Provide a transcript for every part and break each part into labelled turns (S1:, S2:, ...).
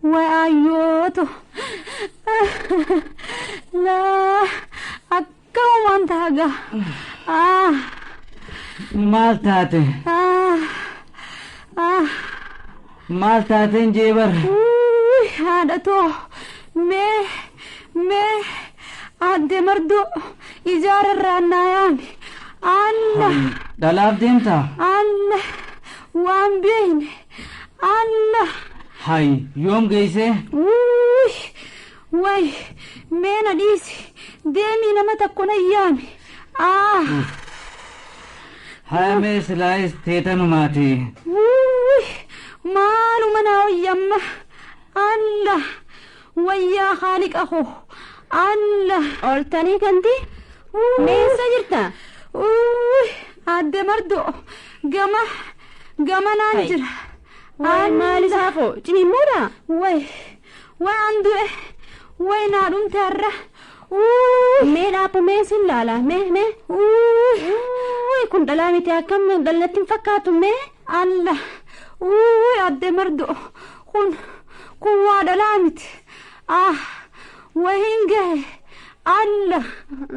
S1: وأيوته لا أكون تاجا
S2: مالتاتي مالتاتين جيبر
S1: هذا تو مي عند مردو إيجار الرنايان الله
S2: دلاب ديمتا
S1: الله وان بين الله
S2: هاي يوم جيسه
S1: وي مين ديسي ديمي لما تكون أيامي
S2: هاي ميس لايس تيتانو ماتي
S1: مالو مناو يما الله ويا خالق أخو الله
S3: قلتني كنتي مين سجرتا
S1: عد مردو قما نانجر
S3: مالي سافو جني مورا
S1: وي عنده وي نارون تارة
S3: مين أبو مين سلالا مين كنت دلامي تاكم دلتين فكاتو مين
S1: الله عد مردو كن وادلامت وين جاي الله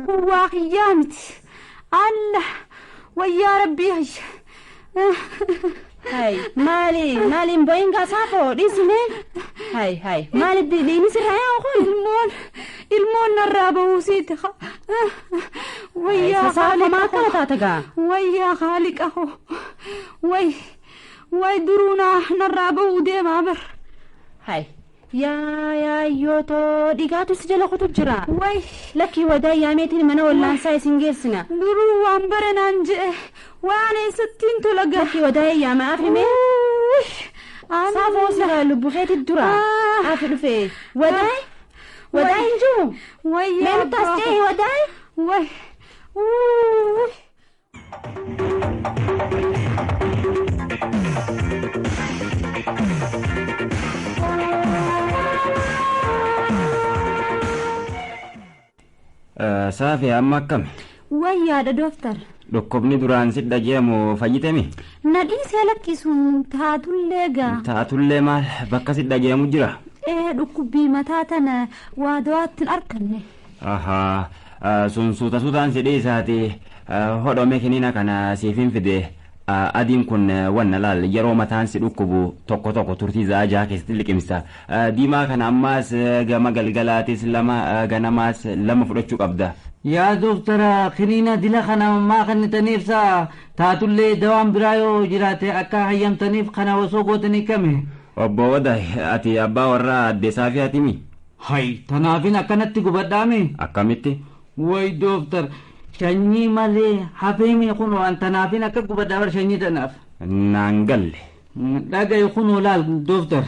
S1: واقيامت الله ويا ربي
S3: هاي مالي مبين قصافو ديسمين هاي مالي ديني سرها أخوي
S1: المون نرابه وسيتخ ويا خالق
S3: ما كنتاتك
S1: ويا خالق أخو وي درونا نرابه وديم عبر
S3: هاي يا يوتو ديقاتو سجل خطب جرا
S1: وي
S3: لكي وداي ياميتي المنا والله ساي سنجيرسنا
S1: درو وانبرنا نجئ واني 60 تلقى
S3: لكي وداي يا ما أفهمي صافو سرا لبخيت الدرا أفهمي في وداي نجو
S1: ويا
S3: مين تستيه وداي
S1: وي
S4: Saafi amma akkam?
S1: Wayyaadha dooftar.
S4: Dhukkubni duraan si dhageemu fayyitami?
S1: Nadhiisee lakkisuun taatullee gaa.
S4: Taatullee maal bakka si dhageemu jira?
S1: Dhukkubbii mataa tana waa dawaattiin arganne.
S4: Sun suutaan si dhiisaati hodhome kiniina kana siifin fide adiin kun wanna laal yeroo mataan si dhukkubu tokko turtii zaajaa keessatti liqimsa. Diimaa kana ammaas gama galgalaatis lama ganamaas lama fudhachuu qabda.
S2: Yaa doktara kiniina dila kana maa kannitaniif saa taatullee dawaan biraa yoo jiraate akka hayyamtaniif kana osoo gootanii kame.
S4: Obbo Waday ati abbaa warraa adde Saafii hatimi?
S2: Hay tanaafin akkanatti gubadhaame.
S4: Akkamitti?
S2: Way doktar shanyii malee hafeemi kun waan tanaafin akka gubadhaa shanyii tanaaf.
S4: Naan galle.
S2: Dhagaye kun olaal doktar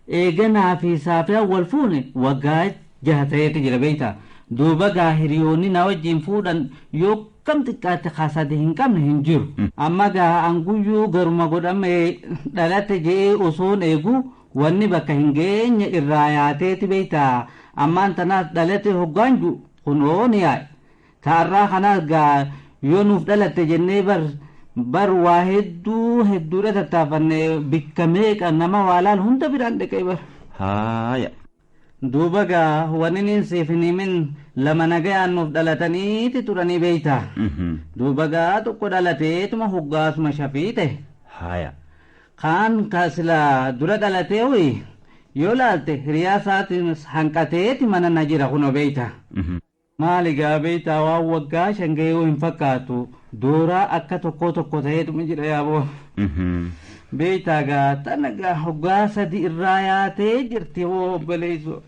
S2: eeganaa fi Saafii wal fuune waggaa 6 ta'eeti jira beektaa. Duuba gaa hiriyoonni na wajjin fuudhan yoo kam xiqqaatti kaasate hin qabne hin jiru. Amma gaa anguyyuu garuma godhame dhalate jee osoon eegu wanni bakka hin geenye irraa yaateeti beektaa. Ammaan tanaas dhalate hoggaanju kunoo ni yaa'e. Taarraa kanaas gaa yoo nuuf dhalatte jennee bar waa hedduudha tattaafanne bikka meeqa nama waalaan hunda biraan dhaqee bar.
S4: Haaya.
S2: Duuba gaa wanni siif hin himin lama nagayaan nuuf dhalataniiti turanii beektaa. Duuba gaa tokko dhalateetuma hoggaasuma shafiite.
S4: Haaya.
S2: Kaan kaasila dura dhalatee ho'i yoo laalte hiriyaa isaatiin hanqateeti mana na jira kunoo beektaa. Maali gaa beektaa waan waggaa 5 gahee hin fakkaatu dooraa akka tokko ta'eetuma jira yaaboo. Beektaa gaa tana gaa hoggaa 3 irraa yaatee jirti hoo obboleessoo.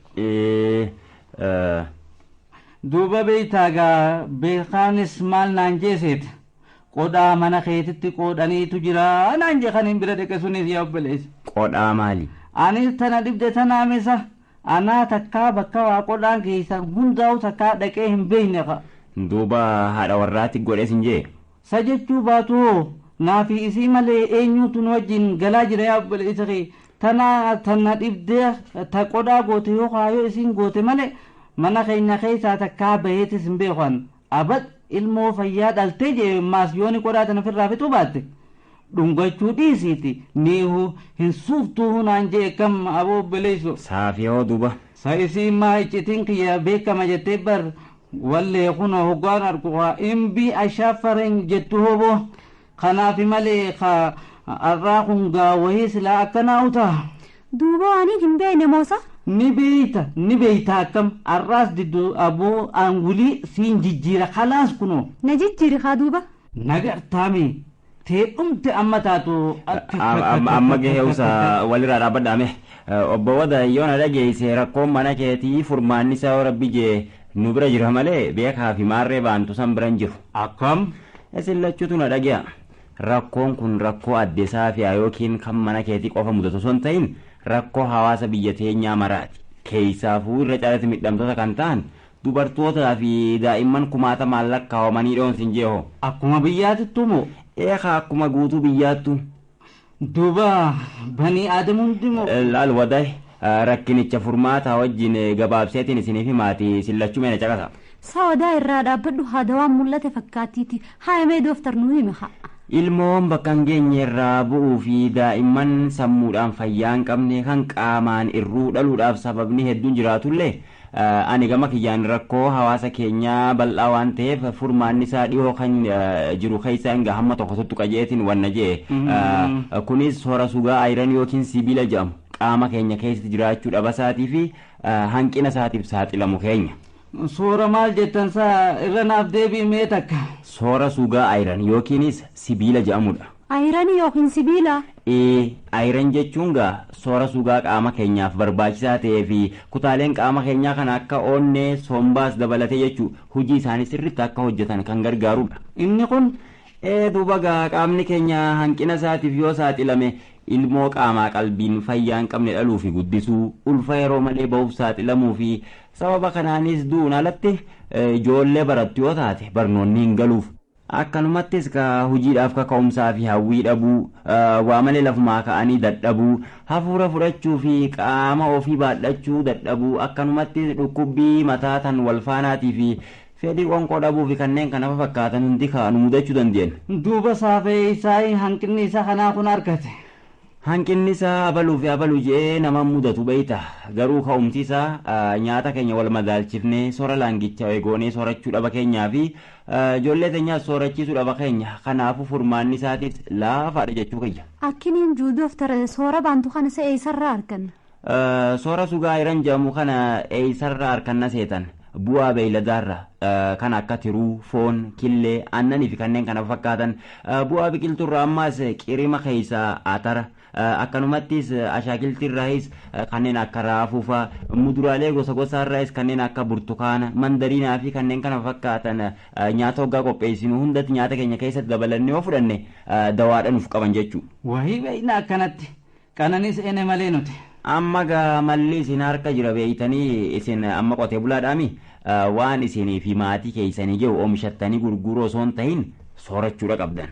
S2: Duuba beektaa gaa beekaanis maal naan jeeseeti qodhaa mana keetitti qoodhaniitu jira naan jee kan hin bira dhaqe sunis yaa obboleessa.
S4: Qodhaa maali?
S2: Anis tana dhibde tanaamisa anaa takkaa bakka waa qodhaan keessa hundaa'u takkaa dhaqee hin beekne qa.
S4: Duuba haadha warraatti godhes hin jee?
S2: Sa jechuu baatu naafi isii malee eenyuutu nu wajjin galaa jira yaa obboleessa kee tana dhibdee ta qodaa goote yoo kaayoo isin goote malee mana keenya keessaa takkaa baheetis hin beekan abad ilmoo fayyaa dhaltee jee maas yooni qodaa tana ofirraa fixuu baatte dhungachuu dhiisiiti niihu hin suuftuu hunaan jee kam aboo beleessu
S4: saafiyoo duba
S2: sa isii maa iccitiin kiyya beekama jettee bar wallee kun hoggaan arguqaa imbii ashaafaren jettu hoboo kanaafi malee ka arraa kun gaawahii silaa akkanaa utaa
S1: duuba waaniin hin beekne moosa
S2: ni beeyta akkam arraas diddu aboo angulii siin jijjiira khalaas kunoo
S1: na jijjiiri kaa duuba
S2: nagartaami teedhumte amma taatu
S4: amma gaheusa walirraa dhaabbadhaame obbo Wada yoo na dhageesse rakkoon mana keetii furmaannisaa rabbi jee nu bira jira malee beekaa fi maarree baantu san biran jiru
S2: akkam
S4: isin lachuutu na dhage'a rakkoon kun rakkoo addesaa fi yookiin kan mana keetii qofa mudatu osoo hin ta'in rakkoo hawaasa biyya teenyaa maraati keessaafuu irra caalatti midhamtoota kan ta'an dubartootaa fi daa'imman kumaata maallaqaa hoomanii dhoonsin jeeho
S2: akkuma biyyaatittu moo
S4: eekaa akkuma guutuu biyyaattu
S2: duuba banii aadamuun dimoo
S4: laal Wadaay rakkinicha furmaataa wajjin gabaabseetiin isiniif himaati sillachuu meena caqasa
S1: sawadaa irraa dhaabbadhu haadawaan mul'ate fakkaattiiti haayamee dooftar nuu hime haa
S4: ilmoon bakka hin geenye irraa bu'uu fi daa'imman sammuudhaan fayyaa hin qabne kan qaamaan irruu dhaluudhaaf sababni hedduun jiraatullee ani gama kiyyaan rakkoo hawaasa keenyaa bal'aa waan ta'eef furmaanni isaa dhihoo kan jiru keessa hanga hamma tokko tuttuqa jeetiin wanna jee kunis soora sugaa ayiran yookiin sibiila jedhamu qaama keenya keessatti jiraachuu dhabasaatii fi hanqina isaatiif saaxilamu keenya.
S2: Soora maal jettan saa irra naaf deebi'ee takka.
S4: Soora sugaa ayiran yookiinis sibiila jedhamudha.
S1: Ayiran yookiin sibiila?
S4: Ayiran jechuun gaa soora sugaa qaama keenyaaf barbaachisaa ta'ee fi kutaaleen qaama keenyaa kan akka onnee sombaas dabalatee jechuu hojii isaanii sirriitti akka hojjetan kan gargaarudha.
S2: Inni kun
S4: duuba gaa qaamni keenya hanqina isaatiif yoo saaxilame ilmoo qaamaa qalbiin fayyaa hin qabne dhaluu fi guddisuu ulfa yeroo malee ba'uuf saaxilamuu fi sababa kanaanis du'uun alatti ijoollee barattu yoo taate barnoonni hin galuuf akkanumattis ka hojiidhaaf kaka'umsaa fi hawwii dhabuu waa malee lafumaa ka'anii dadhabuu hafuura fudhachuu fi qaama ofii baadhachuu dadhabuu akkanumattis dhukkubbii mataa tan walfaanaatii fi fedhii qonqoo dhabuu fi kanneen kana fakkaatan hundi kaanu mudachuu dandeenyu.
S2: Duuba saafee isaa hanqinni isaa kanaa kun argate.
S4: Hanqinni isaa abaluu fi abaluu jee nama mudatu beeyta garuu ka'umsi isaa nyaata keenya wal madaalchifnee soora laangicha eegoonee soorachuu dhaba keenyaa fi ijoollee teenyaas soorachiisuu dhaba keenya kanaafuu furmaanni isaatiis laafaadha jechuu kiyya.
S1: Akkiniin juuduuf tara soora baantu kana isa eessarraa arganna?
S4: Soora sugaa ayiran jedhamu kana eessarraa arganna seetan bu'aa beeyladaarra kan akka tiruu foon killee aannanii fi kanneen kana fakkaatan bu'aa biqiltuurraa ammaas qirima keessaa atara akkanumattis ashaakiltiirraayis kanneen akka raafuufa muduraalee gosa gosaarraayis kanneen akka burtukaana mandariinaa fi kanneen kana fakkaatan nyaata hoggaa qopheessinu hundatti nyaata keenya keessatti dabalannee yoo fudhanne dawaadha nuuf qaban jechuu.
S2: Wahii beeyna akkanatti qananis ene malee nuti.
S4: Amma gaa malli isin harka jira beeytanii isin amma qotee bulaadhaami waan isinii fi maatii keessanii jiru oomishattanii gurguruu osoo hin ta'in soorachuudha qabdan.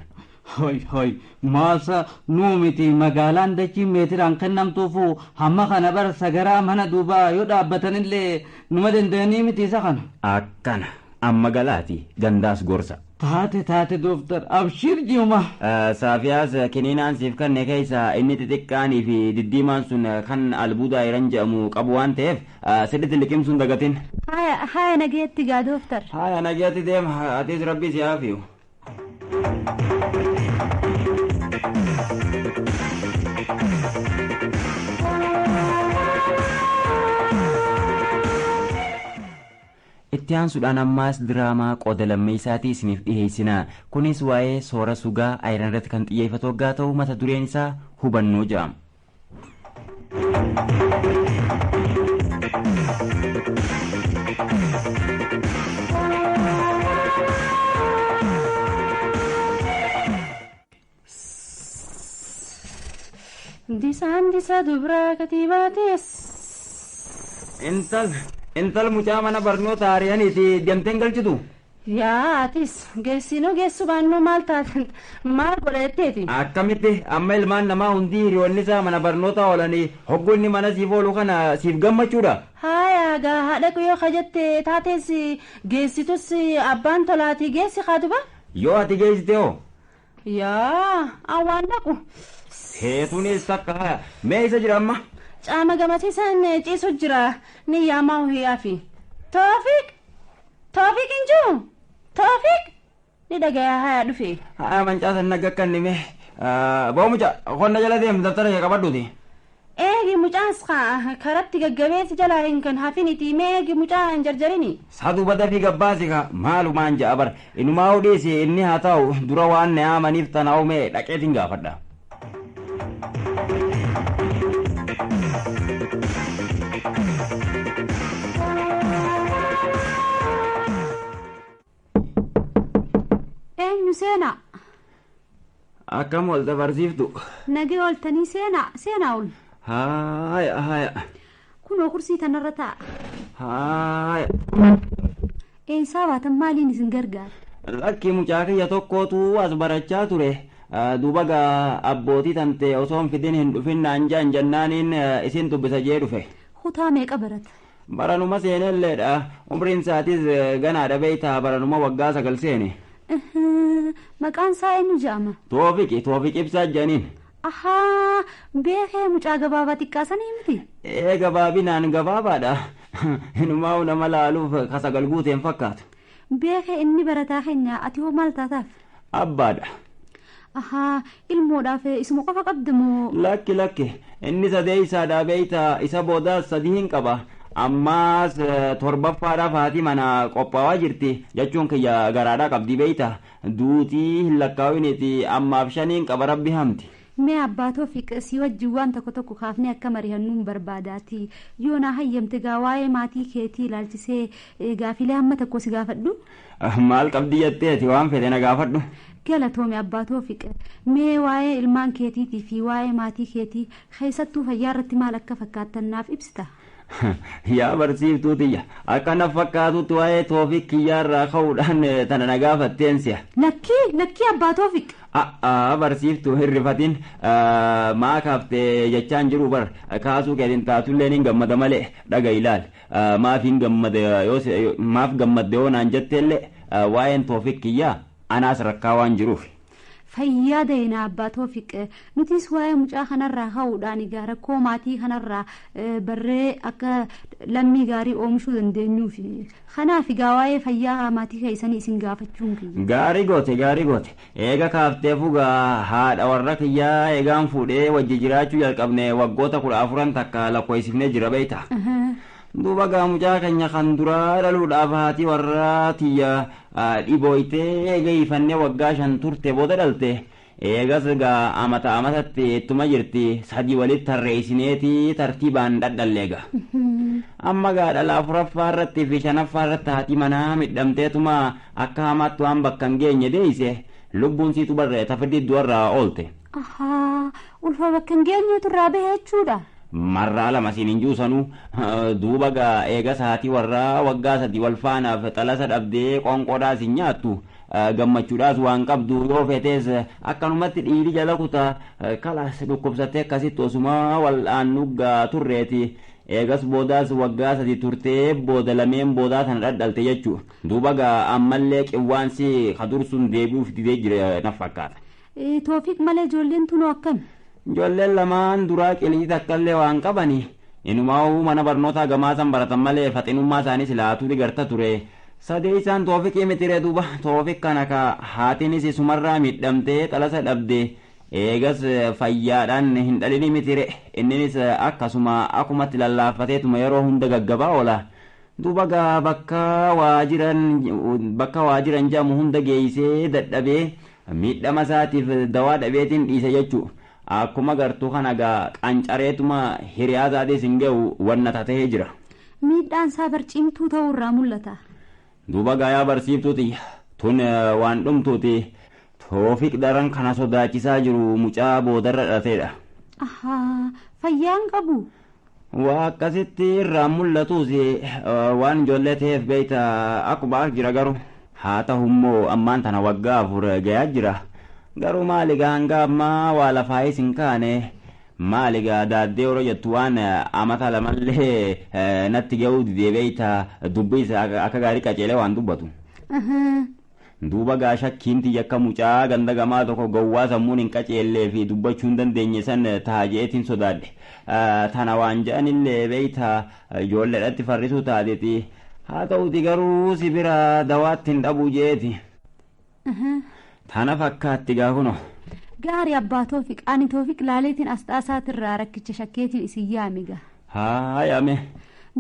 S2: Hoi maasa nuu miti magaalaan dachii meetiraan kennamtuufu hamma kana bara sagaraa mana duubaa yoo dhaabbatanillee numa danda'anii miti isa kana.
S4: Akkana amma galaati gandaas gorsa.
S2: Taate dooftar abshir jiuma.
S4: Saafiyaas kiniinaan siif kanne keessa inni xixiqqaanii fi diddiimaan sun kan albuuda ayiran jedhamu qabu waan ta'eef sirriitti liqimsuun dagatin.
S1: Haya nageetti gaa dooftar.
S4: Haya nageetti deema atis rabbi si haafiyu. Itti aansuudhaan ammaas diraamaa qooda lammeessaatii isiniif dhiheessina. Kunis waa'ee soora sugaa ayiran irratti kan xiyyeeffatu waggaa ta'u mata dureen isaa hubannoo jedhama.
S3: Disa dubraa katibaates.
S4: Intal mucaa mana barnoota ari'aniiti deemteen galchitu.
S3: Yaa atis geessinoo geessu baannoo maal taatan maal godhatteeti?
S4: Akkamitti amma ilmaan namaa hundi hiriyoonni isaa mana barnoota oolanii hoggunni mana siif oolu kana siif gammachuudha.
S3: Haaya gaa haadha yoo kajatte taates geessitus abbaan tolaatii geessi kaatuba?
S4: Yoo ati geessite hoo?
S3: Yaa awwaan dhaqu.
S4: Heetuunis takka haya mee isa jira amma?
S3: Caama gamasiisan ciisu jira ni yaamaa huyaafi. Toofiq injuu Toofiq ni dhagaya haya dhufe.
S4: Haya mancaasan nagakkanni mee boomuca qonna jala deemu daftara kee qabadhuuti.
S3: Eegi mucaas karatti gaggabeessi jalaa hin kan hafiniti mee eegi mucaa hin jarjarini.
S4: Sadu bada fi gabbaasi ka maalumaan ja'a bar inumaa hodhiisi inni haa ta'u dura waan na yaamaniif tanaa'u mee dhaqeetiin gaafadha.
S1: Eenyu seenaa?
S4: Akkam ol dabarsiiftu?
S1: Nagee ooltanii seenaa ol.
S4: Haaya.
S1: Kunoo kursii tanarra taa'a.
S4: Haaya.
S1: Eessaa baatan maaliin isin gargaara?
S4: Lakki mucaa kiyya tokkootu as barachaa ture. Duuba gaa abbootii tante osoo hin fidin hin dhufin naan jannaaniin isin dubbisa jee dhufe.
S1: Kutaa meeqa barata?
S4: Baranuma seenelleedha. Umriin isaatis ganaadha beeytaa baranuma waggaa 9 seene.
S1: Maqaan isaa eenyu jedhama?
S4: Toofiq ibsaa jedhaniin.
S1: Ahaa beekee mucaa gabaabaa xiqqaasanii miti?
S4: Gabaabinaan gabaabaadha. Inumaa nama laaluuf kasagal guuteen fakkaatu.
S1: Beekee inni barataa keenya ati hoo maal taataaf?
S4: Abbaadha.
S1: Ahaa ilmoodhaaf isuma qofa qabdamoo?
S4: Lakki inni sadee isaadhaa beeytaa isa boodaas 3 hin qaba. Ammaas 7ffaadhaaf haati mana qophaawaa jirti jechuun kiyya garaadhaa qabdi beeyta duutii hin lakkaawiniti ammaaf 5 qaba rabbi hamti.
S1: Mee abbaa Toofiq si wajjin waan tokko kaafnee akka mari'annuun barbaadaati yoo na hayyamte gaa waa'ee maatii keetii ilaalchisee gaafilee hamma tokko si gaafadhu?
S4: Maal qabdi jetteeti waan fedhe na gaafadhu?
S1: Galatoome abbaa Toofiq mee waa'ee ilmaan keetiitii fi waa'ee maatii keetii keessattuu fayyaa irratti maal akka fakkaattannaaf ibsita?
S4: Yaa barsiiftuu tiyya akkana fakkaatutti waa'ee Toofiq kiyyaarraa ka'uudhaan tana na gaafatteensiya.
S1: Lakkii abbaa Toofiq.
S4: Barsiiftuu hirrifatiin maa kaaftee jechaan jiru bar kaasuu keetiin taatullee ni gammada malee dhaga ilaal maaf gammadde yoo naan jetteellee waa'een Toofiq kiyyaa anaas rakkaa waan jiruuf.
S1: Fayyaa dayina abbaa Toofiq nutis waa'ee mucaa kanarraa ka'uudhaan egaa rakkoo maatii kanarraa barree akka lammii gaarii oomishuu dandeenyuuf kanaaf egaa waa'ee fayyaa maatii keessanii isin gaafachuun kiyya.
S4: Gaarii goote eega kaaftee fugaa haadha warra kiyyaa eegaan fuudhee wajji jiraachuu jalqabne waggoota 14 takka lakkoofsifnee jira beeyta. Duuba gaa mucaa keenya kan duraa dhaluudhaaf haati warra tiyya dhibooytee eegeeffannee waggaa 5 turte booda dhalte eegas gaa amatatti ittuma jirti 3 walitti tarreessineeti tartiibaan dhadhalleega. Amma gaa dhala 4ffaa irratti fi 5ffaa irratti haati manaa midhamteetuma akka hamaatti waan bakka hin geenye deeyse lubbuun siitu barree tafiddi du'arraa oolte.
S1: Ulfa bakka hin geenyeetu irraa bahee jechuudha.
S4: Marraa 2 siin hin juusanuu duuba gaa eegas haati warraa waggaa 3 wal faanaaf xalasa dhabdee qonqodhaas hin nyaattu gammachuudhaas waan qabdu yoo feetes akkanumatti dhiiri jala kutaa kalaas dhukkubsattee akkasitti osuma wal'aannuggaa turreeti eegas boodaas waggaa 3 turtee booda lameen boodaa tana dhadhalte jechuu duuba gaa ammallee qewwaansi kadursuun deebi'uuf didee jira na fakkaata.
S1: Toofiq malee ijoolleen tunoo akkami?
S4: Ijoolleen lamaan duraa qilii takkallee waan qabani inumaa mana barnootaa gamaasan baratan malee faxinummaa isaanii silaatuu digarta ture sadee isaan Toofiqii mitire duuba Toofiq kana ka haatiinis isumarraa midhamtee xalasa dhabde eegas fayyaadhaan hin dhalini mitire inninis akkasuma akkumatti lallaafateetuma yeroo hunda gaggabaa oola duuba gaa bakka waa jiran jedhamu hunda geeysee dadhabee miidhama isaatiif dawaa dhabeetiin dhiise jechuu. Akkuma gartuu kana gaa qancareetuma hiriyaa isaatis hin ga'u wanna tatee jira.
S1: Miidhaan isaa barcimtuu ta'uu irraa mul'ata.
S4: Duuba gaayaa barsiiftuuti tun waan dhumtuuti Toofiq daran kana sodaachisaa jiru mucaa boodarra dhateedha.
S1: Fayyaan qabu.
S4: Waa akkasitti irraan mul'atuus waan ijoollee ta'eef beeyta akkuma jira garuu haa ta'ummoo ammaan tana waggaa 4 gayaa jira garuu maaligaa hanga ammaa waa lafaayis hin kaane maaligaa daaddee yeroo jettu waan amata lamallee natti ga'uu deebi'eeta dubbii akka gaarii qaceelee waan dubbatu. Duuba gaa shakkiinti yakka mucaa ganda gamaa tokko gowwaa sammuun hin qaceellee fi dubbachuu hin dandeenye san taajeetiin sodaadhe tana waan je'anillee beeyta ijoolleedhatti farrisuu taateeti haa ta'uti garuu si bira dawaatti hin dhabuu jeeti tana fakkaatti gaa kuno.
S1: Gaarii abbaa Toofiq ani Toofiq laaleetiin asxaasaatirraa rakkicha shakkeetiin isin yaamiga.
S4: Haa yaame.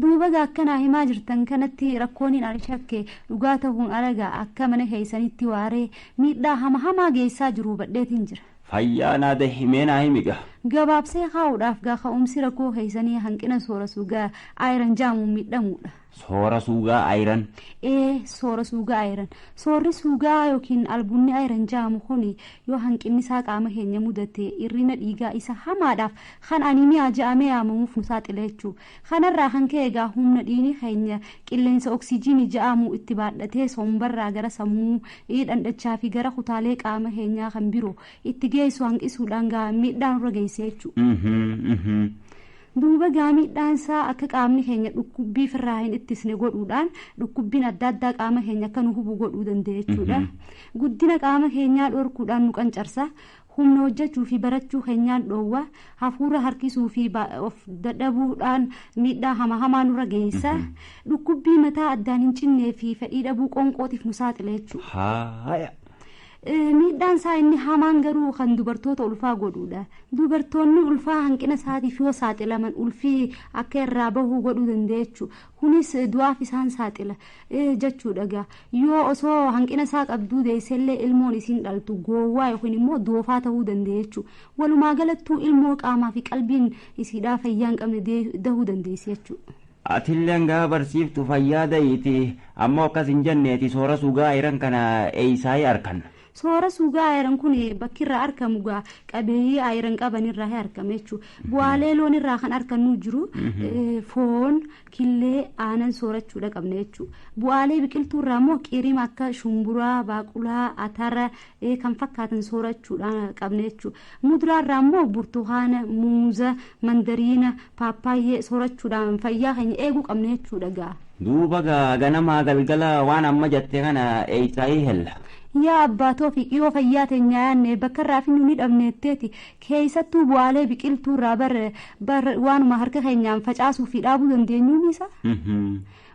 S1: Duuba akkanaa himaa jirtan kanatti rakkooniin ani shakke dhugaa ta'uun alagaa akka mana keessanitti waaree miidhaa hamaa geessaa jiru badheetiin jira.
S4: Fayyaa naada himeenaa himiga.
S1: Gabaabsee kaa'uudhaaf gaa ka'umsi rakkoo keessanii hanqina soora suugaa ayiran jaamuun miidhamuudha.
S4: Soora suugaa ayiran.
S1: Soora suugaa ayiran. Soorri suugaa yookiin albunni ayiran jaamu kuni yoo hanqinni isaa qaama keenya mudate irrina dhiigaa isa hamaadhaaf kan aniimiyaa ja'amee yaamamuuf nu saaxila jechuudha. Kanarraa kan ka'e egaa humna dhiigni keenya qilleensa oksijiinii ja'amu itti baadhatee sombarraa gara sammuu dhandhachaa fi gara kutaalee qaama keenyaa kan biroo itti geessu hanqisuudhaan gaa miidhaan irra geessee jechuudha. Duuba miidhaan isaa akka qaamni keenya dhukkubbii firraa hin ittisne godhuudhaan dhukkubbiin adda addaa qaama keenya akka nu hubu godhuu danda'a jechuudha. Guddina qaama keenyaa dhorkuudhaan nu qancarsa. Humna hojjechuu fi barachuu keenyaan dhoowwa. Hafuura harkisuu fi of dadhabuudhaan miidhaa hamaa nurra geessa. Dhukkubbii mataa addaan hin cinnee fi fedhii dhabuu qoonqootiif nu saaxila jechuudha. Miidhaan isaa inni hamaan garuu kan dubartoota ulfaa godhuudha. Dubartoonni ulfaa hanqina isaatiif yoo saaxilaman ulfii akka irraa bahuu godhuu danda'a jechuudha. Kunis du'aaf isaan saaxila jechuudha. Yoo osoo hanqina isaa qabduu deessellee ilmoon isiin dhaltu goowwaa yookiin immoo doofaa ta'uu danda'a jechuudha. Walumaa galattuu ilmoo qaamaa fi qalbiin isiidhaa fayyaa hin qabne dahuu dandeessi jechuudha.
S4: Atilleen gaa barsiiftu fayyaa da'iiti ammoo akkas hin jenneeti soora suugaa ayiran kana eeysaayii arkanna.
S1: Soora suugaa ayiran kun bakkirraa argamu gaa qabeeyyii ayiran qabanirraa argama jechuudha. Bu'aalee loonirraa kan argannu jiru foon, killee, aanan soorachuudha qabna jechuudha. Bu'aalee biqiltuurraa immoo qirima akka shumburaa, baaqulaa, atara kan fakkaatan soorachuudha qabna jechuudha. Muduraarraa immoo burtukaana, muuza, mandariina, paappaayyee soorachuudhaan fayyaa keenya eeguu qabna jechuudha gaa.
S4: Duuba gaa ganamaa galgala waan amma jettee kana eeysaayii hella.
S1: Yaa abbaa Toofiq yoo fayyaa teenya yaanne bakka irraa fi nuni dhabneetteeti keessattuu bu'aalee biqiltuurraa waanuma harka keenyaan facaasuu fi dhaabuu dandeenyuun isa.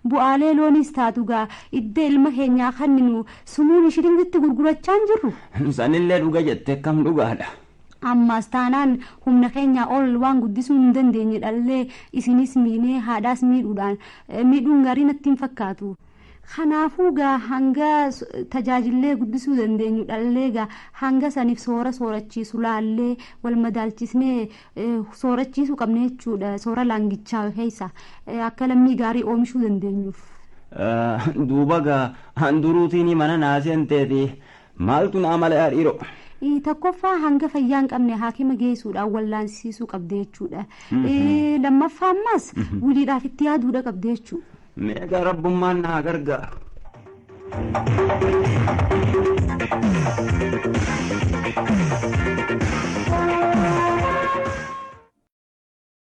S1: Bu'aalee loonis taatu gaa iddoo ilma keenyaa kanninu sumuun shiringitti gurgurachaa jirru.
S4: Sanillee dhuga jettee kam dhugaadha.
S1: Ammaas taanaan humna keenyaa ol waan guddisuu hin dandeenye dhallee isinis miinee haadhaas miidhuun gaarii natti hin fakkaatu. Kanaafuu gaa hanga tajaajillee guddisuu dandeenyu dhallee gaa hanga saniif soorachiisu laallee wal madaalchisnee soorachiisuu qabne jechuudha. Soora laangichaa keessa akka lammii gaarii oomishuu dandeenyuuf.
S4: Duuba gaa handuruutiin mana naaseenteeti maaltu naa mala dhiiroo.
S1: Tokkoffaa hanga fayyaa hin qabne haakima geessuudhaan wallaansiisuu qabde jechuudha. Lammaffaa ammas wuliidhaaf itti yaaduudha qabde jechuudha.
S4: Meeqa rabbummaan naa gargaaru.